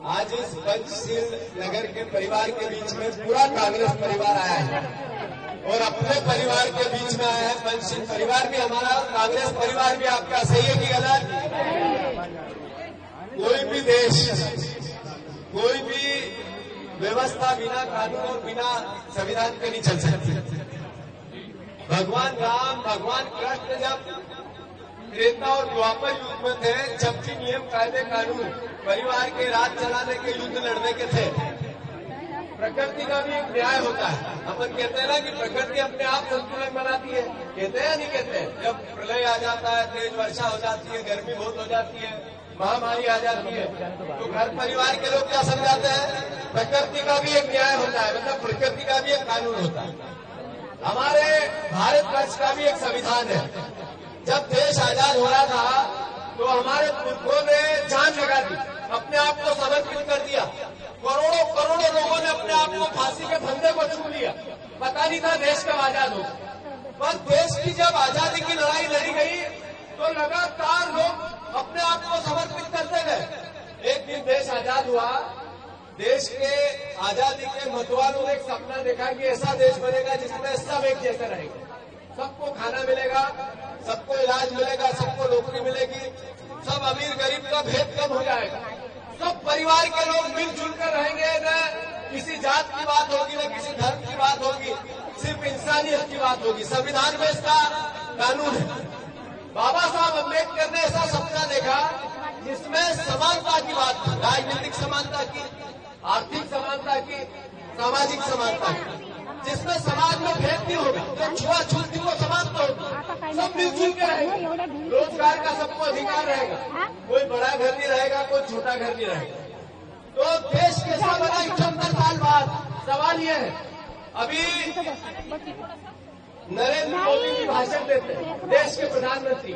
आज इस पंचशील नगर के परिवार के बीच में पूरा कांग्रेस परिवार आया है और अपने परिवार के बीच में आया है। पंचशील परिवार भी हमारा और कांग्रेस परिवार भी आपका। सही है कि गलत? कोई भी देश, कोई भी व्यवस्था बिना कानून और बिना संविधान के नहीं चल सकती। भगवान राम, भगवान कृष्ण जब त्रेता और द्वापर युग में थे, जब भी नियम कायदे कानून परिवार के राज चलाने के युद्ध लड़ने के थे। प्रकृति का भी एक न्याय होता है। अपन कहते हैं ना कि प्रकृति अपने आप संतुलन बनाती है, कहते हैं नहीं कहते? जब प्रलय आ जाता है, तेज वर्षा हो जाती है, गर्मी बहुत हो जाती है, महामारी आ जाती है, तो घर परिवार के लोग क्या समझाते हैं? प्रकृति का भी एक न्याय होता है, मतलब प्रकृति का भी एक कानून होता है। हमारे भारतवर्ष का भी एक संविधान है। जब देश आजाद हो रहा था तो हमारे पुरखों ने जान लगा दी, अपने आप को समर्पित कर दिया। करोड़ों करोड़ों लोगों ने अपने आप को फांसी के फंदे को चूम लिया। पता नहीं था देश कब आजाद हो, पर देश की जब आजादी की लड़ाई लड़ी गई तो लगातार लोग अपने आप को समर्पित करते गए। एक दिन देश आजाद हुआ। देश के आजादी के मतवालों ने एक सपना देखा कि ऐसा देश बनेगा जिसमें सब एक जैसे रहेंगे, सबको खाना मिलेगा, सबको इलाज मिलेगा, सबको नौकरी मिलेगी, सब अमीर गरीब का भेद कम हो जाएगा, सब परिवार के लोग मिलजुल कर रहेंगे, न किसी जात की बात होगी, न किसी धर्म की बात होगी, सिर्फ इंसानियत की बात होगी। संविधान में इसका कानून है। बाबा साहब अम्बेडकर ने ऐसा सपना देखा जिसमें समानता की बात थी, राजनीतिक समानता की, आर्थिक समानता की, सामाजिक समानता की, जिसमें समाज में भेद नहीं होगा, जो छुआछूत थी वो समानता होगी, सब मिलजुल के रहेंगे, रोजगार का सबको अधिकार रहेगा, कोई बड़ा घर नहीं रहेगा, कोई छोटा घर नहीं रहेगा। तो देश कैसा बना 78 साल बाद? सवाल ये है। अभी नरेंद्र मोदी जी भाषण देते हैं, देश के प्रधानमंत्री।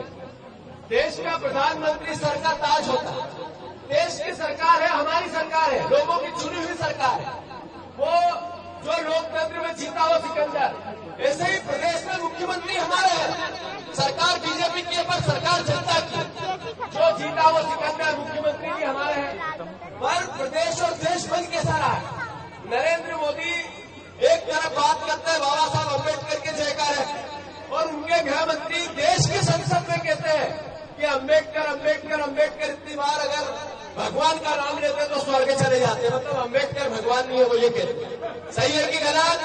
देश का प्रधानमंत्री सर का ताज होता है। देश की सरकार है, हमारी सरकार है, लोगों की चुनी हुई सरकार है। वो जो लोकतंत्र में जीता हो सिकंदर, ऐसे ही प्रदेश में मुख्यमंत्री हमारे हैं। सरकार बीजेपी की है पर सरकार जनता की। जो जीता वो सिकंदर, मुख्यमंत्री भी हमारे हैं। पर प्रदेश और देश बन कैसा रहा है? नरेंद्र मोदी एक तरफ बात करते हैं बाबा साहब अम्बेडकर के जयकार है, और उनके गृह मंत्री देश की संसद में कहते हैं कि अम्बेडकर अम्बेडकर अम्बेडकर। इतनी बार अगर भगवान का नाम लेते तो स्वर्ग चले जाते, मतलब अम्बेडकर भगवान नहीं है, वो ये कहते। सही है कि गलत?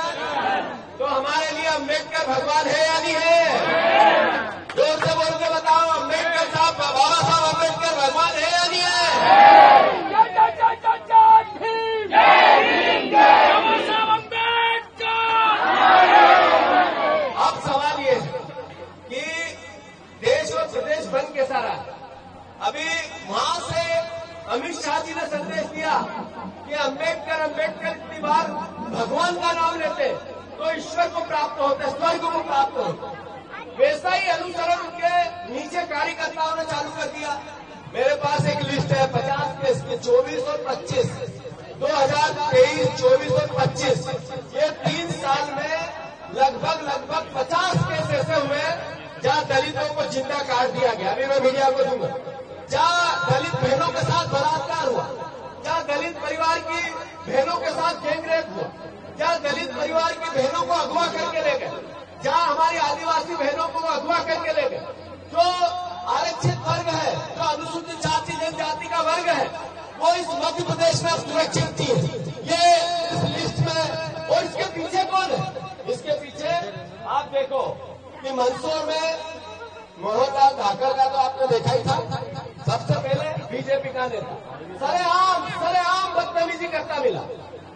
तो हमारे लिए अम्बेडकर भगवान है या नहीं है? जोर से बोल के बताओ, अम्बेडकर साहब, बाबा साहब अम्बेडकर भगवान है या नहीं है? अब सवाल ये है कि देश और प्रदेश बन कैसा रहा? अभी वहां से अमित शाह जी ने संदेश दिया कि अम्बेडकर अम्बेडकर इतनी बार भगवान का नाम लेते तो ईश्वर को प्राप्त होते, स्वर्ग को प्राप्त होते। वैसा ही अनुसरण उनके नीचे कार्यकर्ताओं ने चालू कर दिया। मेरे पास एक लिस्ट है 50 केस की, 24 और 25, 2023, 24 और 25, ये 3 साल में लगभग 50 केस ऐसे हुए जहां दलितों को जिंदा काट दिया गया। अभी मैं मीडिया को दूंगा। जहां दलित बहनों के साथ बलात्कार हुआ, जहां दलित परिवार की बहनों के साथ गैंगरेप हुआ, जहां दलित परिवार की बहनों को अगवा करके ले गए, जहां हमारी आदिवासी बहनों को अगवा करके ले गए। जो आरक्षित वर्ग है, जो अनुसूचित जाति जनजाति का वर्ग है, वो इस मध्य प्रदेश में सुरक्षित थी। ये इस लिस्ट में, और इसके पीछे कौन है? इसके पीछे आप देखो कि मंदसौर में मोहनलाल धाकर का तो आपने देखा ही था, सबसे पहले बीजेपी का नेता सरेआम बदतमीजी करता मिला।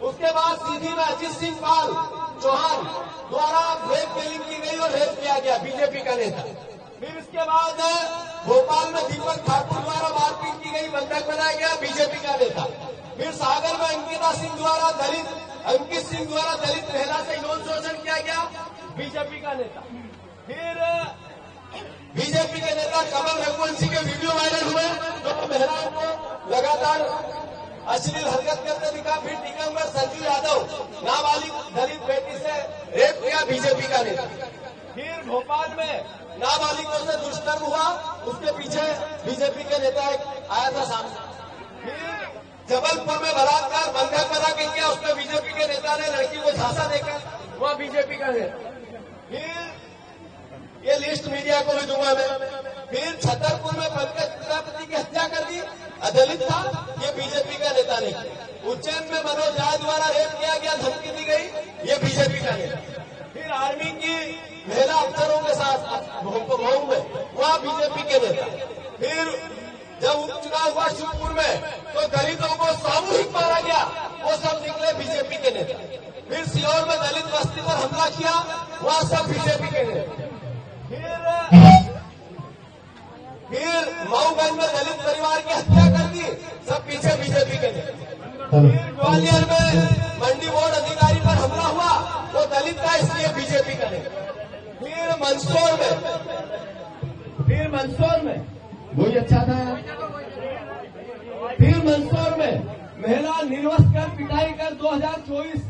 उसके बाद सीधी में अजीत सिंह पाल चौहान द्वारा रेप किलिंग की गई और रेप किया गया, बीजेपी का नेता। फिर इसके बाद भोपाल में दीपक ठाकुर द्वारा मारपीट की गई, बंधक बनाया गया, बीजेपी का नेता। फिर सागर में अंकित सिंह द्वारा दलित महिला से यौन शोषण किया गया, बीजेपी का नेता। फिर बीजेपी के नेता कमल रघुवंशी के वीडियो वायरल हुए, जो महिलाओं को लगातार अश्लील हरकत करते दिखा। फिर टीकमगढ़ संजू यादव नाबालिग दलित बेटी से रेप किया, बीजेपी का नेता। फिर भोपाल में नाबालिगों से दुष्कर्म हुआ, उसके पीछे बीजेपी के नेता आया था सामने। फिर जबलपुर में बलात्कार बंधक करा के किया, उसमें बीजेपी के नेता ने लड़की को झांसा देकर वहां बीजेपी का है। फिर ये लिस्ट मीडिया को भी दूंगा मैं। फिर छतरपुर में पंकज प्रजापति की हत्या कर दी, दलित था, ये बीजेपी का नेता ने। उज्जैन में मनोज झा द्वारा रेप किया गया, धमकी दी गई, ये बीजेपी का नेता। फिर आर्मी की महिला अफसरों के साथ मऊ में, वहां बीजेपी के नेता। फिर जब उपचुनाव हुआ शिवपुर में तो दलितों को सामूहिक मारा गया, वो सब निकले बीजेपी के नेता। फिर सीहोर में दलित बस्ती पर हमला किया, वहां सब बीजेपी के नेता। फिर मऊगंज में दलित परिवार की हत्या कर दी, सब पीछे बीजेपी के नेता। फिर ग्वालियर में मंडी बोर्ड अधिकारी पर हमला हुआ, वो दलित था, इसलिए बीजेपी का नेता। फिर मंदसौर में वही अच्छा था। फिर मंदसौर में महिला निर्वस्त्र कर पिटाई कर 2024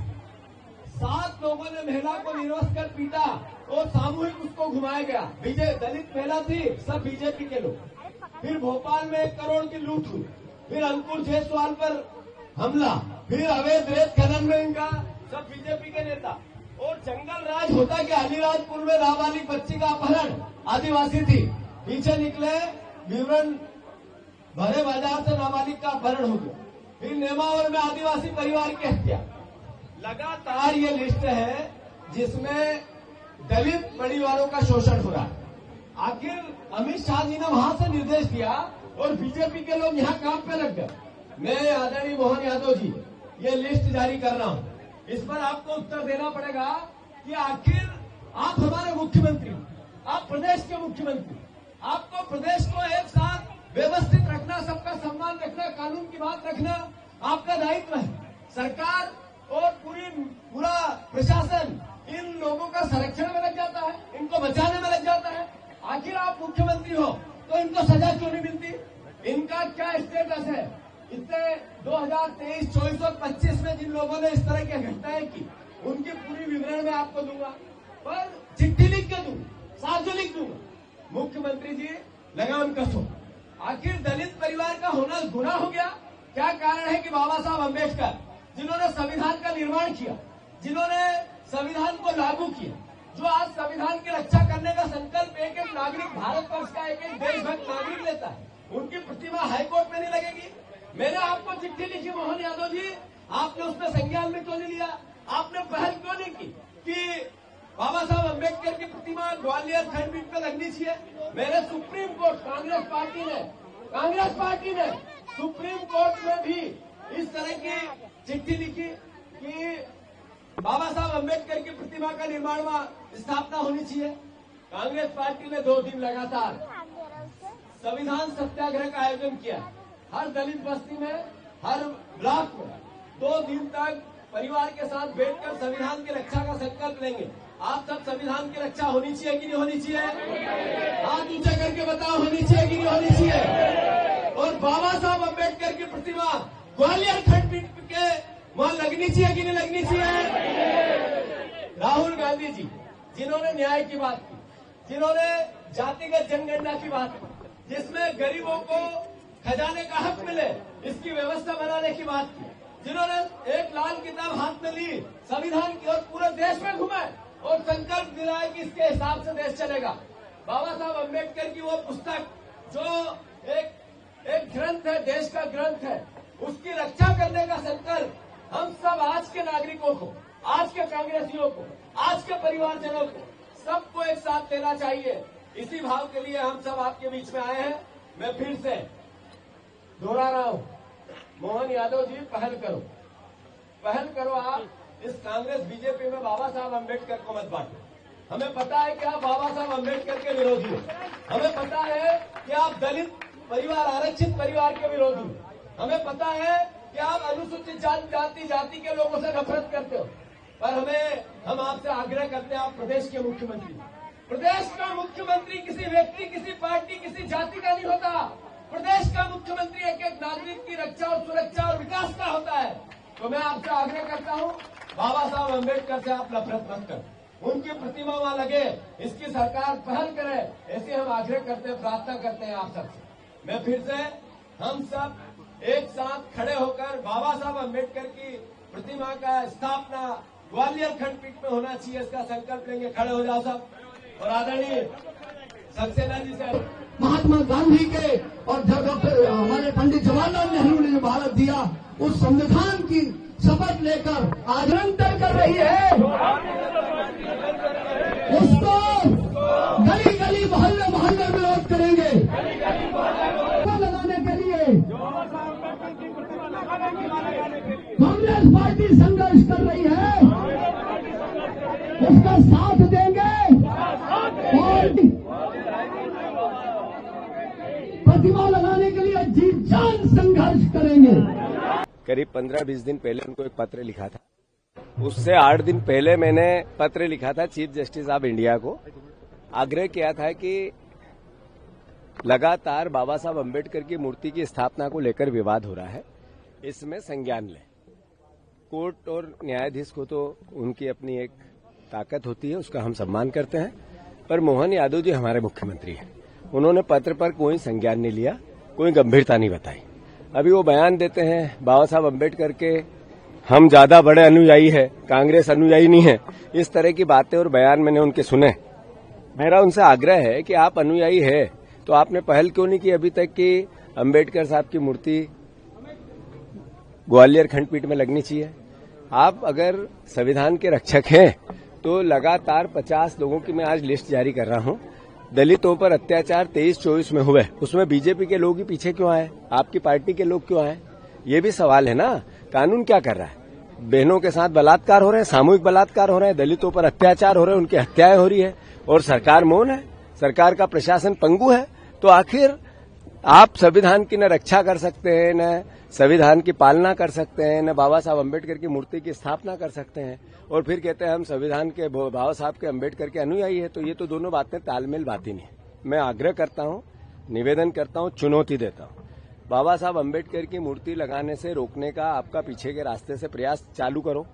7 लोगों ने महिला को निर्वस्त्र कर पीटा और सामूहिक उसको घुमाया गया। दलित महिला थी, सब बीजेपी के लोग। फिर भोपाल में 1 करोड़ की लूट हुई। फिर अंकुर जायसवाल पर हमला, फिर अवैध रेत खनन में इनका, सब बीजेपी के नेता। और जंगल राज होता कि अलीराजपुर में नाबालिग बच्ची का अपहरण, आदिवासी थी, पीछे निकले, विवरण भरे बाजार से नाबालिग का अपहरण हो गया। फिर नेमावर में आदिवासी परिवार की हत्या। लगातार ये लिस्ट है जिसमें दलित परिवारों का शोषण हो रहा है। आखिर अमित शाह जी ने वहां से निर्देश दिया और बीजेपी के लोग यहाँ काम पे लग गए। मैं आदरणीय मोहन यादव जी ये लिस्ट जारी कर रहा हूँ, इस पर आपको उत्तर देना पड़ेगा कि आखिर आप हमारे मुख्यमंत्री, आप प्रदेश के मुख्यमंत्री, आपको प्रदेश को एक साथ व्यवस्थित रखना, सबका सम्मान रखना, कानून की बात रखना आपका दायित्व है। सरकार और पूरा प्रशासन इन लोगों का संरक्षण में लग जाता है, इनको बचाने में लग जाता है। आखिर आप मुख्यमंत्री हो तो इनको सजा क्यों नहीं मिलती? इनका क्या स्टेटस है? इतने 2023, 24 और 25 में जिन लोगों ने इस तरह की घटनाएं की, उनकी पूरी विवरण में आपको दूंगा, पर चिट्ठी लिख के दूंगा, सार्वजनिक दूंगा। मुख्यमंत्री जी लगाम कसो। आखिर दलित परिवार का होना गुनाह हो गया? क्या कारण है कि बाबा साहब अम्बेडकर, जिन्होंने संविधान का निर्माण किया, जिन्होंने संविधान को लागू किया, जो आज संविधान की रक्षा करने का संकल्प एक एक नागरिक, भारतवर्ष का एक एक देशभक्त नागरिक लेता है, उनकी प्रतिमा हाईकोर्ट में नहीं लगेगी? मैंने आपको चिट्ठी लिखी मोहन यादव जी, आपने उसमें संज्ञान में क्यों नहीं लिया? आपने पहल क्यों नहीं की कि बाबा साहब अम्बेडकर की प्रतिमा ग्वालियर खंडपीठ पे लगनी चाहिए? मैंने सुप्रीम कोर्ट, कांग्रेस पार्टी ने सुप्रीम कोर्ट में भी इस तरह की चिट्ठी लिखी कि बाबा साहब अम्बेडकर की प्रतिमा का निर्माण में स्थापना होनी चाहिए। कांग्रेस पार्टी ने 2 दिन लगातार संविधान सत्याग्रह का आयोजन किया। हर दलित बस्ती में, हर ब्लॉक में 2 दिन तक परिवार के साथ बैठकर संविधान की रक्षा का संकल्प लेंगे। आप सब संविधान की रक्षा होनी चाहिए कि नहीं होनी चाहिए? हाथ ऊंचा करके बताओ, होनी चाहिए कि नहीं होनी चाहिए? और बाबा साहब अम्बेडकर की प्रतिमा ग्वालियर खंडपीठ के वहां लगनी चाहिए कि नहीं लगनी चाहिए? राहुल गांधी जी, जिन्होंने न्याय की बात की, जिन्होंने जातिगत जनगणना की बात की, जिसमें गरीबों को खजाने का हक मिले, इसकी व्यवस्था बनाने की बात की, जिन्होंने एक लाल किताब हाथ में ली, संविधान की और पूरे देश में घूमे और संकल्प दिलाया कि इसके हिसाब से देश चलेगा। बाबा साहब अम्बेडकर की वो पुस्तक जो एक ग्रंथ है, देश का ग्रंथ है, उसकी रक्षा करने का संकल्प हम सब आज के नागरिकों को, आज के कांग्रेसियों को, आज के परिवारजनों को, सबको एक साथ लेना चाहिए। इसी भाव के लिए हम सब आपके बीच में आए हैं। मैं फिर से दोहरा रहा हूं, मोहन यादव जी पहल करो। आप इस कांग्रेस बीजेपी में बाबा साहब अम्बेडकर को मत बांटो। हमें पता है कि आप बाबा साहब अम्बेडकर के विरोधी हो, हमें पता है कि आप दलित परिवार, आरक्षित परिवार के विरोधी हो, हमें पता है कि आप अनुसूचित जाति के लोगों से नफरत करते हो, पर हम आपसे आग्रह करते हैं, आप प्रदेश के मुख्यमंत्री, प्रदेश का मुख्यमंत्री किसी व्यक्ति, किसी पार्टी, किसी जाति का नहीं होता। प्रदेश का मुख्यमंत्री एक एक नागरिक की रक्षा और सुरक्षा और विकास का होता है। तो मैं आपसे आग्रह करता हूं, बाबा साहब अम्बेडकर से आप नफरत मत करो, उनकी प्रतिमा वहां लगे, इसकी सरकार पहल करे, ऐसे हम आग्रह करते हैं, प्रार्थना करते हैं आप सबसे। मैं फिर से हम सब एक साथ खड़े होकर बाबा साहब अम्बेडकर की प्रतिमा का स्थापना ग्वालियर खंडपीठ में होना चाहिए, इसका संकल्प लेंगे। खड़े हो जाओ सब। और आदरणीय सक्सेना जी से महात्मा गांधी के और डॉक्टर हमारे पंडित जवाहरलाल नेहरू ने जो भारत दिया, उस संविधान की शपथ लेकर आज निरंतर कर रही है। उसको गली गली मोहल्ले मोहल्ले विरोध करेंगे। लगाने के लिए कांग्रेस पार्टी संघर्ष कर रही है, उसका साथ देंगे और प्रतिमा लगाने के लिए जी जान संघर्ष करेंगे। करीब 15-20 दिन पहले उनको एक पत्र लिखा था। उससे 8 दिन पहले मैंने पत्र लिखा था चीफ जस्टिस ऑफ इंडिया को, आग्रह किया था कि लगातार बाबा साहब अम्बेडकर की मूर्ति की स्थापना को लेकर विवाद हो रहा है, इसमें संज्ञान लें। कोर्ट और न्यायाधीश को तो उनकी अपनी एक ताकत होती है, उसका हम सम्मान करते हैं, पर मोहन यादव जी हमारे मुख्यमंत्री हैं, उन्होंने पत्र पर कोई संज्ञान नहीं लिया, कोई गंभीरता नहीं बताई। अभी वो बयान देते हैं बाबा साहब अम्बेडकर के हम ज्यादा बड़े अनुयायी है, कांग्रेस अनुयायी नहीं है, इस तरह की बातें और बयान मैंने उनके सुने। मेरा उनसे आग्रह है कि आप अनुयायी है तो आपने पहल क्यों नहीं की अभी तक कि अम्बेडकर साहब की मूर्ति ग्वालियर खंडपीठ में लगनी चाहिए। आप अगर संविधान के रक्षक हैं तो लगातार 50 लोगों की मैं आज लिस्ट जारी कर रहा हूं, दलितों पर अत्याचार 23-24 में हुए, उसमें बीजेपी के लोग ही पीछे क्यों आए, आपकी पार्टी के लोग क्यों आए, ये भी सवाल है ना। कानून क्या कर रहा है, बहनों के साथ बलात्कार हो रहे हैं, सामूहिक बलात्कार हो रहे हैं, दलितों पर अत्याचार हो रहे हैं, उनकी हत्याएं हो रही है और सरकार मौन है, सरकार का प्रशासन पंगु है। तो आखिर आप संविधान की न रक्षा कर सकते हैं, न संविधान की पालना कर सकते हैं, न बाबा साहब अम्बेडकर की मूर्ति की स्थापना कर सकते हैं, और फिर कहते हैं हम संविधान के बाबा साहब के अम्बेडकर के अनुयायी है। तो ये तो दोनों बातें तालमेल बातें नहीं है। मैं आग्रह करता हूं, निवेदन करता हूं, चुनौती देता हूं, बाबा साहब अम्बेडकर की मूर्ति लगाने से रोकने का आपका पीछे के रास्ते से प्रयास चालू करो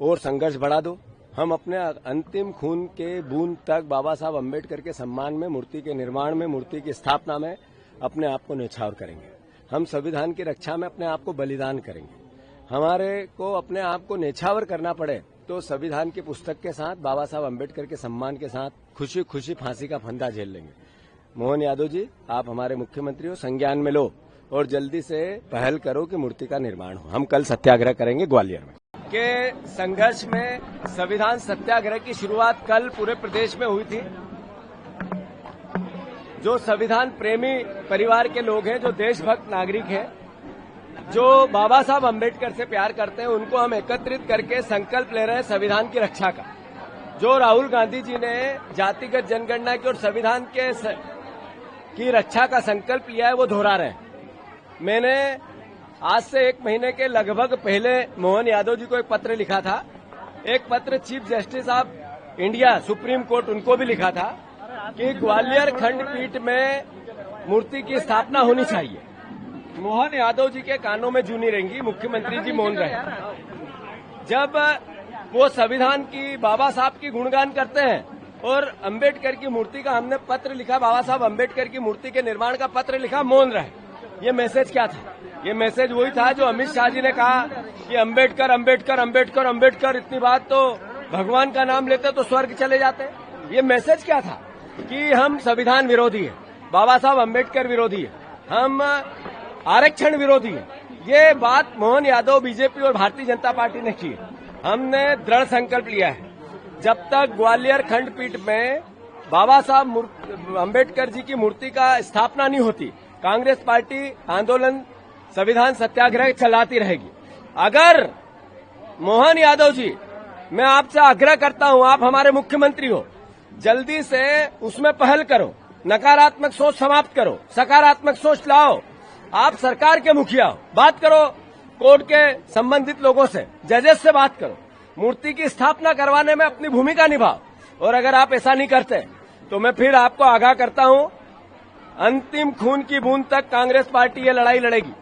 और संघर्ष बढ़ा दो। हम अपने अंतिम खून के बूंद तक बाबा साहब अम्बेडकर के सम्मान में, मूर्ति के निर्माण में, मूर्ति की स्थापना में अपने आप को न्यौछावर करेंगे। हम संविधान की रक्षा में अपने आप को बलिदान करेंगे। हमारे को अपने आप को न्यौछावर करना पड़े तो संविधान की पुस्तक के साथ, बाबा साहब अम्बेडकर के सम्मान के साथ खुशी खुशी फांसी का फंदा झेल लेंगे। मोहन यादव जी, आप हमारे मुख्यमंत्री हो, संज्ञान में लो और जल्दी से पहल करो कि मूर्ति का निर्माण हो। हम कल सत्याग्रह करेंगे ग्वालियर में। के संघर्ष में संविधान सत्याग्रह की शुरुआत कल पूरे प्रदेश में हुई थी। जो संविधान प्रेमी परिवार के लोग हैं, जो देशभक्त नागरिक हैं, जो बाबा साहब अम्बेडकर से प्यार करते हैं, उनको हम एकत्रित करके संकल्प ले रहे हैं संविधान की रक्षा का। जो राहुल गांधी जी ने जातिगत जनगणना की और संविधान की रक्षा का संकल्प लिया है, वो दोहरा रहे हैं। मैंने आज से 1 महीने के लगभग पहले मोहन यादव जी को एक पत्र लिखा था, एक पत्र chief justice of India supreme court उनको भी लिखा था कि ग्वालियर खंडपीठ में मूर्ति की स्थापना होनी चाहिए। मोहन यादव जी के कानों में जू नहीं रहेंगी, मुख्यमंत्री जी मौन रहे। जब वो संविधान की, बाबा साहब की गुणगान करते हैं और अम्बेडकर की मूर्ति का हमने पत्र लिखा, बाबा साहब अम्बेडकर की मूर्ति के निर्माण का पत्र लिखा, मौन रहे। ये मैसेज क्या था? ये मैसेज वही था जो अमित शाह जी ने कहा कि अम्बेडकर अम्बेडकर अम्बेडकर अम्बेडकर, इतनी बात तो भगवान का नाम लेते तो स्वर्ग चले जाते। ये मैसेज क्या था कि हम संविधान विरोधी है, बाबा साहब अम्बेडकर विरोधी है, हम आरक्षण विरोधी है। ये बात मोहन यादव, बीजेपी और भारतीय जनता पार्टी ने की। हमने दृढ़ संकल्प लिया है, जब तक ग्वालियर खंडपीठ में बाबा साहब अम्बेडकर जी की मूर्ति का स्थापना नहीं होती, कांग्रेस पार्टी आंदोलन, संविधान सत्याग्रह चलाती रहेगी। अगर मोहन यादव जी, मैं आपसे आग्रह करता हूं, आप हमारे मुख्यमंत्री हो, जल्दी से उसमें पहल करो, नकारात्मक सोच समाप्त करो, सकारात्मक सोच लाओ। आप सरकार के मुखिया हो, बात करो कोर्ट के संबंधित लोगों से, जजेस से बात करो, मूर्ति की स्थापना करवाने में अपनी भूमिका निभाओ। और अगर आप ऐसा नहीं करते तो मैं फिर आपको आगाह करता हूं, अंतिम खून की बूंद तक कांग्रेस पार्टी ये लड़ाई लड़ेगी।